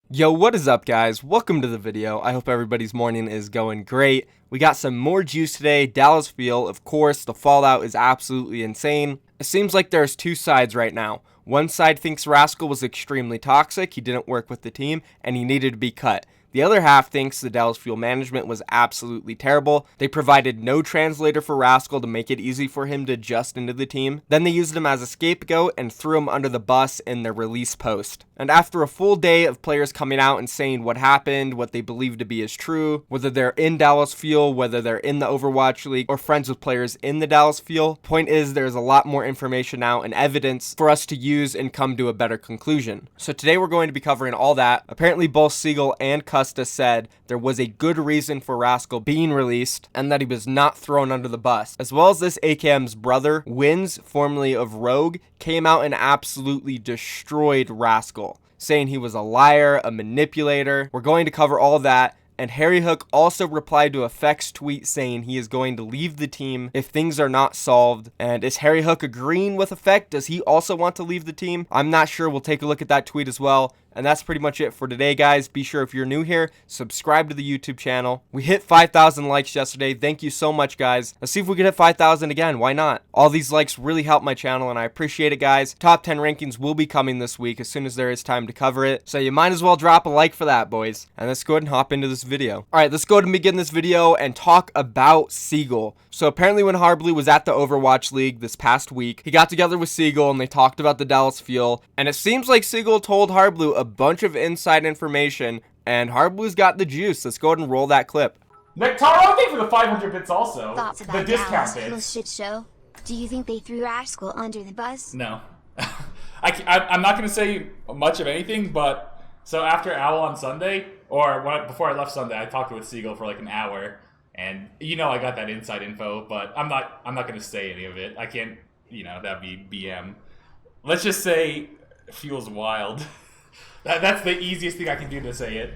Yo, what is up guys? Welcome to the video. I hope everybody's morning is going great. We got some more juice today. Dallas Fuel, of course, the fallout is absolutely insane. It seems like there's two sides right now. One side thinks Rascal was extremely toxic, he didn't work with the team, and he needed to be cut. The other half thinks the Dallas Fuel management was absolutely terrible. They provided no translator for Rascal to make it easy for him to adjust into the team. Then they used him as a scapegoat and threw him under the bus in their release post. And after a full day of players coming out and saying what happened, what they believe to be is true, whether they're in Dallas Fuel, whether they're in the Overwatch League, or friends with players in the Dallas Fuel, point is there's a lot more information now and evidence for us to use and come to a better conclusion. So today we're going to be covering all that. Apparently both Seagull and Custa said there was a good reason for Rascal being released and that he was not thrown under the bus. As well as this AKM's brother, Wins, formerly of Rogue, came out and absolutely destroyed Rascal, saying he was a liar, a manipulator. We're going to cover all that. And Harryhook also replied to Effect's tweet saying he is going to leave the team if things are not solved. And is Harryhook agreeing with Effect? Does he also want to leave the team? I'm not sure. We'll take a look at that tweet as well. And that's pretty much it for today, guys. Be sure if you're new here, subscribe to the YouTube channel. We hit 5,000 likes yesterday. Thank you so much, guys. Let's see if we can hit 5,000 again. Why not? All these likes really help my channel, and I appreciate it, guys. Top 10 rankings will be coming this week as soon as there is time to cover it. So you might as well drop a like for that, boys. And let's go ahead and hop into this video. All right, let's go ahead and begin this video and talk about Seagull. So apparently when Harbleu was at the Overwatch League this past week, he got together with Seagull and they talked about the Dallas Fuel. And it seems like Seagull told Harbleu a bunch of inside information, and Harbleu's got the juice. Let's go ahead and roll that clip. Taro, thank you for the 500 bits also. Thoughts The about discount Dallas bits. shit show? Do you think they threw Rascal under the bus? No. I'm not going to say much of anything, but so after Owl on Sunday, or before I left Sunday, I talked with Seagull for like an hour, and I got that inside info, but I'm not going to say any of it. I can't, that'd be BM. Let's just say Fuel's wild. That's the easiest thing I can do to say it.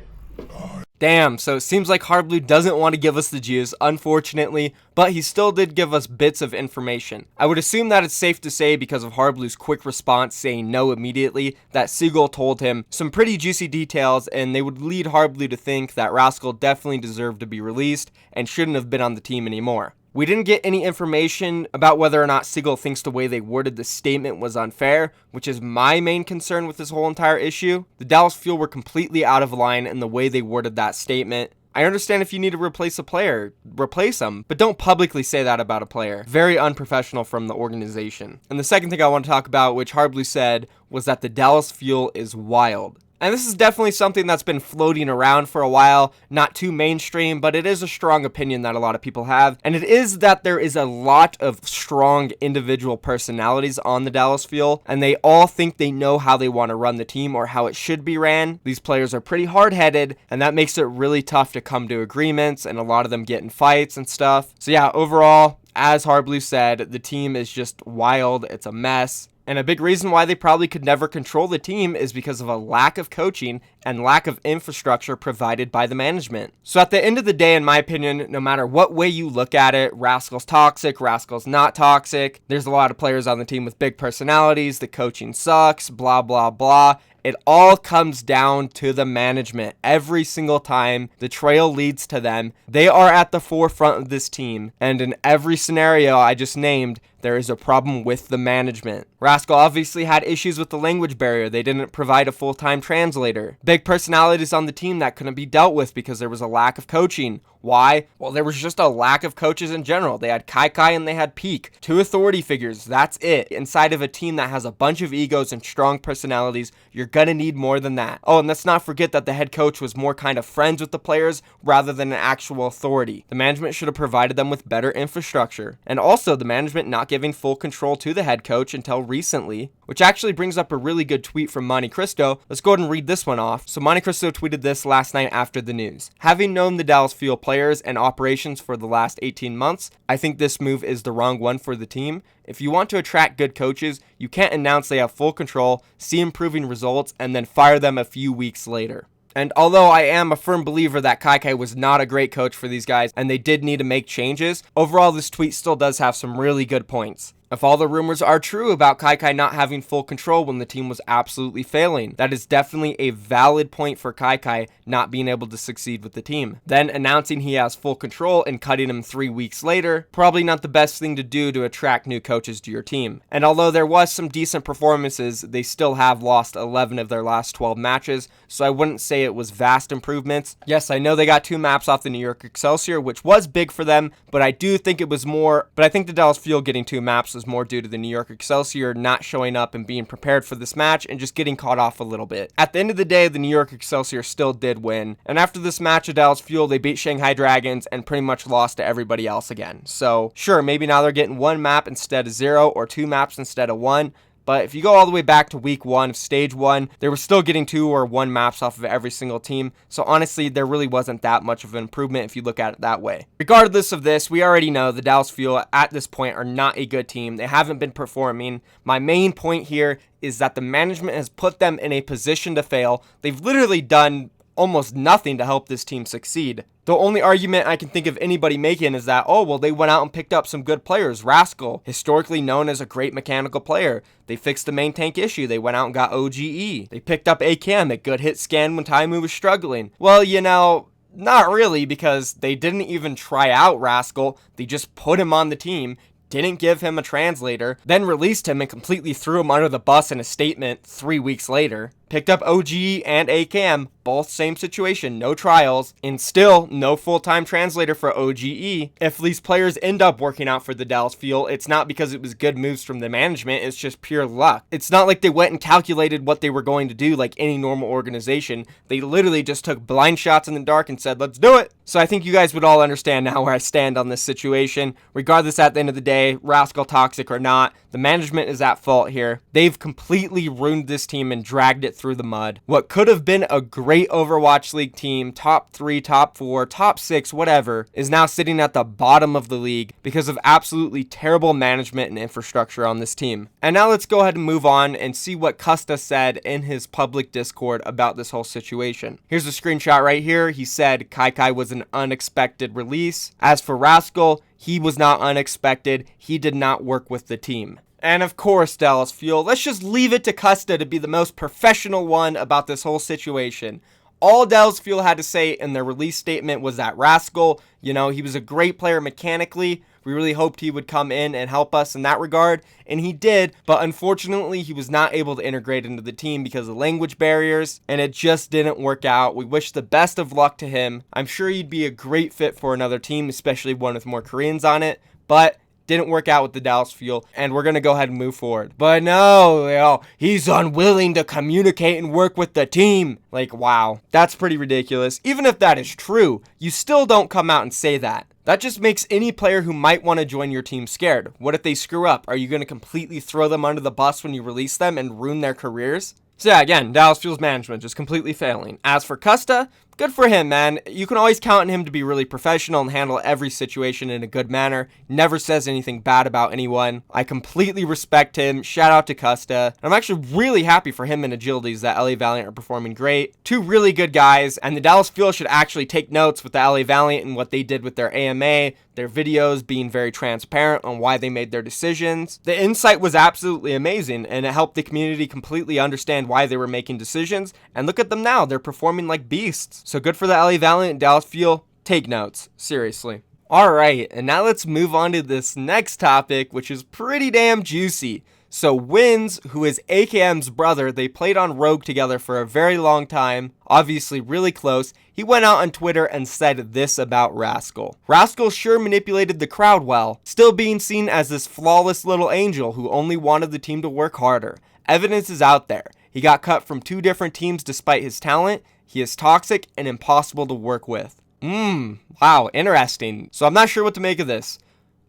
Damn, so it seems like Harbleu doesn't want to give us the juice, unfortunately, but he still did give us bits of information. I would assume that it's safe to say, because of Harbleu's quick response saying no immediately, that Seagull told him some pretty juicy details, and they would lead Harbleu to think that Rascal definitely deserved to be released and shouldn't have been on the team anymore. We didn't get any information about whether or not Seagull thinks the way they worded the statement was unfair, which is my main concern with this whole entire issue. The Dallas Fuel were completely out of line in the way they worded that statement. I understand if you need to replace a player, replace them, but don't publicly say that about a player. Very unprofessional from the organization. And the second thing I want to talk about, which Harbleu said, was that the Dallas Fuel is wild. And this is definitely something that's been floating around for a while, not too mainstream, but it is a strong opinion that a lot of people have. And it is that there is a lot of strong individual personalities on the Dallas Fuel, and they all think they know how they want to run the team or how it should be ran. These players are pretty hard-headed, and that makes it really tough to come to agreements, and a lot of them get in fights and stuff. So yeah, overall, as Harbleu said, the team is just wild. It's a mess. And a big reason why they probably could never control the team is because of a lack of coaching and lack of infrastructure provided by the management. So at the end of the day, in my opinion, no matter what way you look at it, Rascal's toxic, Rascal's not toxic. There's a lot of players on the team with big personalities. The coaching sucks, blah, blah, blah. It all comes down to the management. Every single time the trail leads to them, they are at the forefront of this team. And in every scenario I just named, there is a problem with the management. Rascal obviously had issues with the language barrier. They didn't provide a full-time translator. Big personalities on the team that couldn't be dealt with because there was a lack of coaching. Why? Well, there was just a lack of coaches in general. They had Kai and they had Peak. Two authority figures. That's it. Inside of a team that has a bunch of egos and strong personalities, you're gonna need more than that. Oh, and let's not forget that the head coach was more kind of friends with the players rather than an actual authority. The management should have provided them with better infrastructure. And also, the management not giving full control to the head coach until recently, which actually brings up a really good tweet from Monte Cristo. Let's go ahead and read this one off. So Monte Cristo tweeted this last night after the news. Having known the Dallas Fuel players and operations for the last 18 months, I think this move is the wrong one for the team. If you want to attract good coaches, you can't announce they have full control, see improving results, and then fire them a few weeks later. And although I am a firm believer that Kai was not a great coach for these guys and they did need to make changes, overall this tweet still does have some really good points. If all the rumors are true about Kai not having full control when the team was absolutely failing, that is definitely a valid point for Kai not being able to succeed with the team. Then announcing he has full control and cutting him 3 weeks later, probably not the best thing to do to attract new coaches to your team. And although there was some decent performances, they still have lost 11 of their last 12 matches, so I wouldn't say it was vast improvements. Yes, I know they got 2 maps off the New York Excelsior, which was big for them, but I do think it was more, but I think the Dallas Fuel getting 2 maps was more due to the New York Excelsior not showing up and being prepared for this match and just getting caught off a little bit. At the end of the day, the New York Excelsior still did win, and after this match of Dallas Fuel, they beat Shanghai Dragons and pretty much lost to everybody else again. So sure, maybe now they're getting 1 map instead of 0 or 2 maps instead of 1. But if you go all the way back to week 1 of stage 1, they were still getting 2 or 1 maps off of every single team. So honestly, there really wasn't that much of an improvement if you look at it that way. Regardless of this, we already know the Dallas Fuel at this point are not a good team. They haven't been performing. My main point here is that the management has put them in a position to fail. They've literally done almost nothing to help this team succeed. The only argument I can think of anybody making is that, oh, well, they went out and picked up some good players. Rascal, historically known as a great mechanical player. They fixed the main tank issue. They went out and got OGE. They picked up ACAM, a good hit scan when Taimu was struggling. Well, you know, not really, because they didn't even try out Rascal. They just put him on the team, didn't give him a translator, then released him and completely threw him under the bus in a statement 3 weeks later. Picked up OGE and ACAM, both same situation, no trials, and still no full-time translator for OGE. If these players end up working out for the Dallas Fuel, it's not because it was good moves from the management, it's just pure luck. It's not like they went and calculated what they were going to do like any normal organization. They literally just took blind shots in the dark and said, let's do it. So I think you guys would all understand now where I stand on this situation. Regardless, at the end of the day, Rascal toxic or not, the management is at fault here. They've completely ruined this team and dragged it through the mud. What could have been a great Overwatch League team, top 3, top 4, top 6, whatever, is now sitting at the bottom of the league because of absolutely terrible management and infrastructure on this team. And now let's go ahead and move on and see what Custa said in his public Discord about this whole situation. Here's a screenshot right here. He said Kai was an unexpected release. As for Rascal, he was not unexpected. He did not work with the team. And of course, Dallas Fuel, let's just leave it to Custa to be the most professional one about this whole situation. All Dallas Fuel had to say in their release statement was that Rascal, you know, he was a great player mechanically. We really hoped he would come in and help us in that regard, and he did, but unfortunately he was not able to integrate into the team because of language barriers, and it just didn't work out. We wish the best of luck to him. I'm sure he'd be a great fit for another team, especially one with more Koreans on it, but didn't work out with the Dallas Fuel, and we're going to go ahead and move forward. But no, you know, he's unwilling to communicate and work with the team. Like, wow, that's pretty ridiculous. Even if that is true, you still don't come out and say that. That just makes any player who might want to join your team scared. What if they screw up? Are you going to completely throw them under the bus when you release them and ruin their careers? So yeah, again, Dallas Fuel's management just completely failing. As for Custa, good for him, man. You can always count on him to be really professional and handle every situation in a good manner. Never says anything bad about anyone. I completely respect him. Shout out to Custa. I'm actually really happy for him and Agilities that LA Valiant are performing great. 2 really good guys, and the Dallas Fuel should actually take notes with the LA Valiant and what they did with their AMA, their videos being very transparent on why they made their decisions. The insight was absolutely amazing, and it helped the community completely understand why they were making decisions, and look at them now. They're performing like beasts. So good for the LA Valiant and Dallas Fuel. Take notes. Seriously. Alright, and now let's move on to this next topic, which is pretty damn juicy. So Wins, who is AKM's brother, they played on Rogue together for a very long time, obviously really close. He went out on Twitter and said this about Rascal. Rascal sure manipulated the crowd well, still being seen as this flawless little angel who only wanted the team to work harder. Evidence is out there. He got cut from 2 different teams despite his talent. He is toxic and impossible to work with. Wow, interesting. So I'm not sure what to make of this.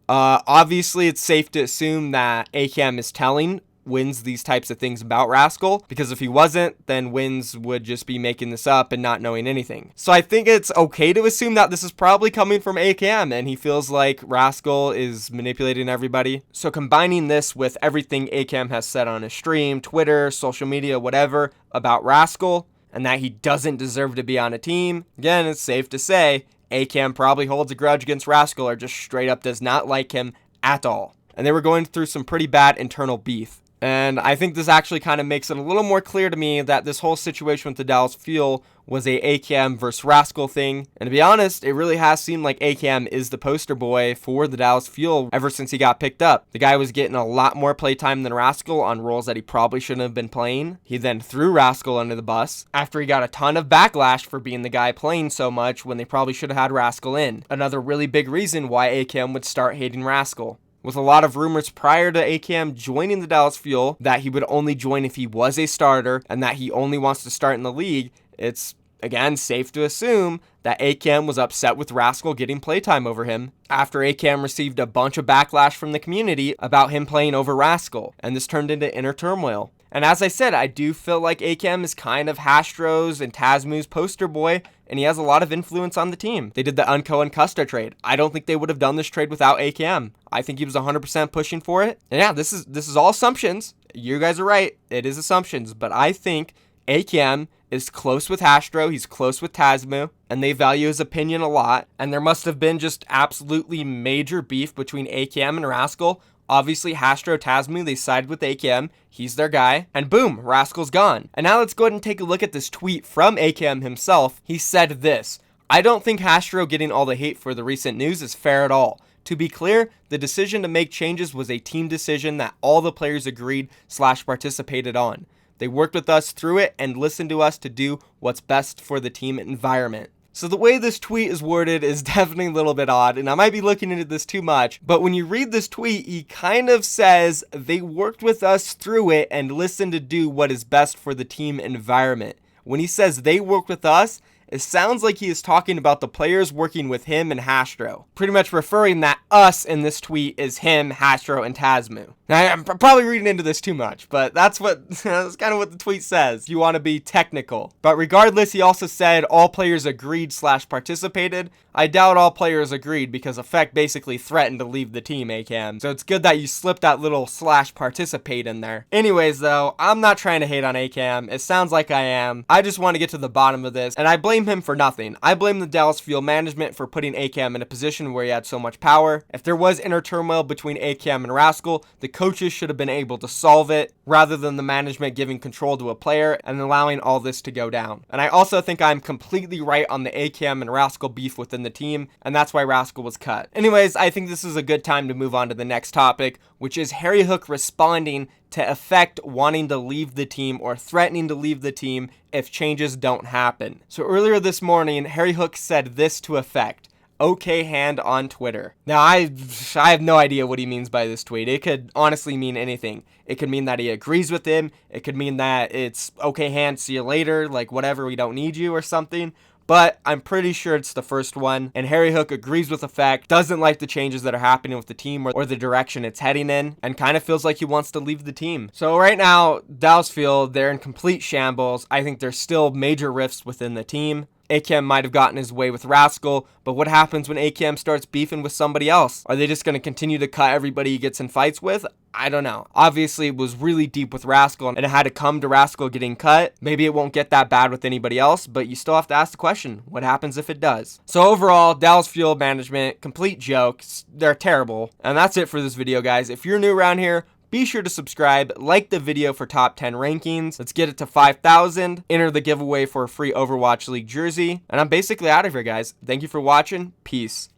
Obviously, it's safe to assume that AKM is telling Wins these types of things about Rascal, because if he wasn't, then Wins would just be making this up and not knowing anything. So I think it's okay to assume that this is probably coming from AKM, and he feels like Rascal is manipulating everybody. So combining this with everything AKM has said on his stream, Twitter, social media, whatever, about Rascal, and that he doesn't deserve to be on a team, again, it's safe to say AKM probably holds a grudge against Rascal or just straight up does not like him at all. and they were going through some pretty bad internal beef. And I think this actually kind of makes it a little more clear to me that this whole situation with the Dallas Fuel was a AKM versus Rascal thing. And to be honest, it really has seemed like AKM is the poster boy for the Dallas Fuel ever since he got picked up. The guy was getting a lot more playtime than Rascal on roles that he probably shouldn't have been playing. He then threw Rascal under the bus after he got a ton of backlash for being the guy playing so much when they probably should have had Rascal in. Another really big reason why AKM would start hating Rascal. With a lot of rumors prior to AKM joining the Dallas Fuel that he would only join if he was a starter and that he only wants to start in the league, it's, again, safe to assume that AKM was upset with Rascal getting playtime over him after AKM received a bunch of backlash from the community about him playing over Rascal, and this turned into inner turmoil. And as I said, I do feel like AKM is kind of Hastro's and Tazmu's poster boy, and he has a lot of influence on the team. They did the Unco and Custa trade. I don't think they would have done this trade without AKM. I think he was 100% pushing for it. And yeah, this is all assumptions. You guys are right. It is assumptions. But I think AKM is close with Hastro. He's close with Tazmu, and they value his opinion a lot. And there must have been just absolutely major beef between AKM and Rascal. Obviously, Hastro, Tazmu, they sided with AKM. He's their guy. And boom, Rascal's gone. And now let's go ahead and take a look at this tweet from AKM himself. He said this: "I don't think Hastro getting all the hate for the recent news is fair at all. To be clear, the decision to make changes was a team decision that all the players agreed/participated on. They worked with us through it and listened to us to do what's best for the team environment." So the way this tweet is worded is definitely a little bit odd, and I might be looking into this too much, but when you read this tweet, he kind of says they worked with us through it and listened to do what is best for the team environment. When he says they worked with us, it sounds like he is talking about the players working with him and Hastro, pretty much referring that us in this tweet is him, Hastro, and Tazmu. Now, I'm probably reading into this too much, but that's kind of what the tweet says, if you want to be technical. But regardless, he also said all players agreed/participated. I doubt all players agreed because Effect basically threatened to leave the team, AKM. So it's good that you slipped that little /participate in there. Anyways, though, I'm not trying to hate on AKM. It sounds like I am. I just want to get to the bottom of this, and I blame him for nothing. I blame the Dallas Fuel management for putting AKM in a position where he had so much power. If there was inner turmoil between AKM and Rascal, the coaches should have been able to solve it rather than the management giving control to a player and allowing all this to go down. And I also think I'm completely right on the AKM and Rascal beef within the team, and that's why Rascal was cut. Anyways, I think this is a good time to move on to the next topic, which is Harryhook responding to Effect wanting to leave the team or threatening to leave the team if changes don't happen. So earlier this morning, Harryhook said this to Effect: "Okay hand" on Twitter. Now, I have no idea what he means by this tweet. It could honestly mean anything. It could mean that he agrees with him. It could mean that it's okay hand, see you later, like whatever, we don't need you or something. But I'm pretty sure it's the first one, and Harryhook agrees with Effect, doesn't like the changes that are happening with the team or the direction it's heading in, and kind of feels like he wants to leave the team. So right now, Dallas Fuel, they're in complete shambles. I think there's still major rifts within the team. AKM might have gotten his way with Rascal, but what happens when AKM starts beefing with somebody else? Are they just going to continue to cut everybody he gets in fights with? I don't know. Obviously, it was really deep with Rascal, and it had to come to Rascal getting cut. Maybe it won't get that bad with anybody else, but you still have to ask the question, what happens if it does? So overall, Dallas Fuel management, complete jokes. They're terrible. And that's it for this video, guys. If you're new around here, be sure to subscribe, like the video for top 10 rankings. Let's get it to 5,000. Enter the giveaway for a free Overwatch League jersey. And I'm basically out of here, guys. Thank you for watching. Peace.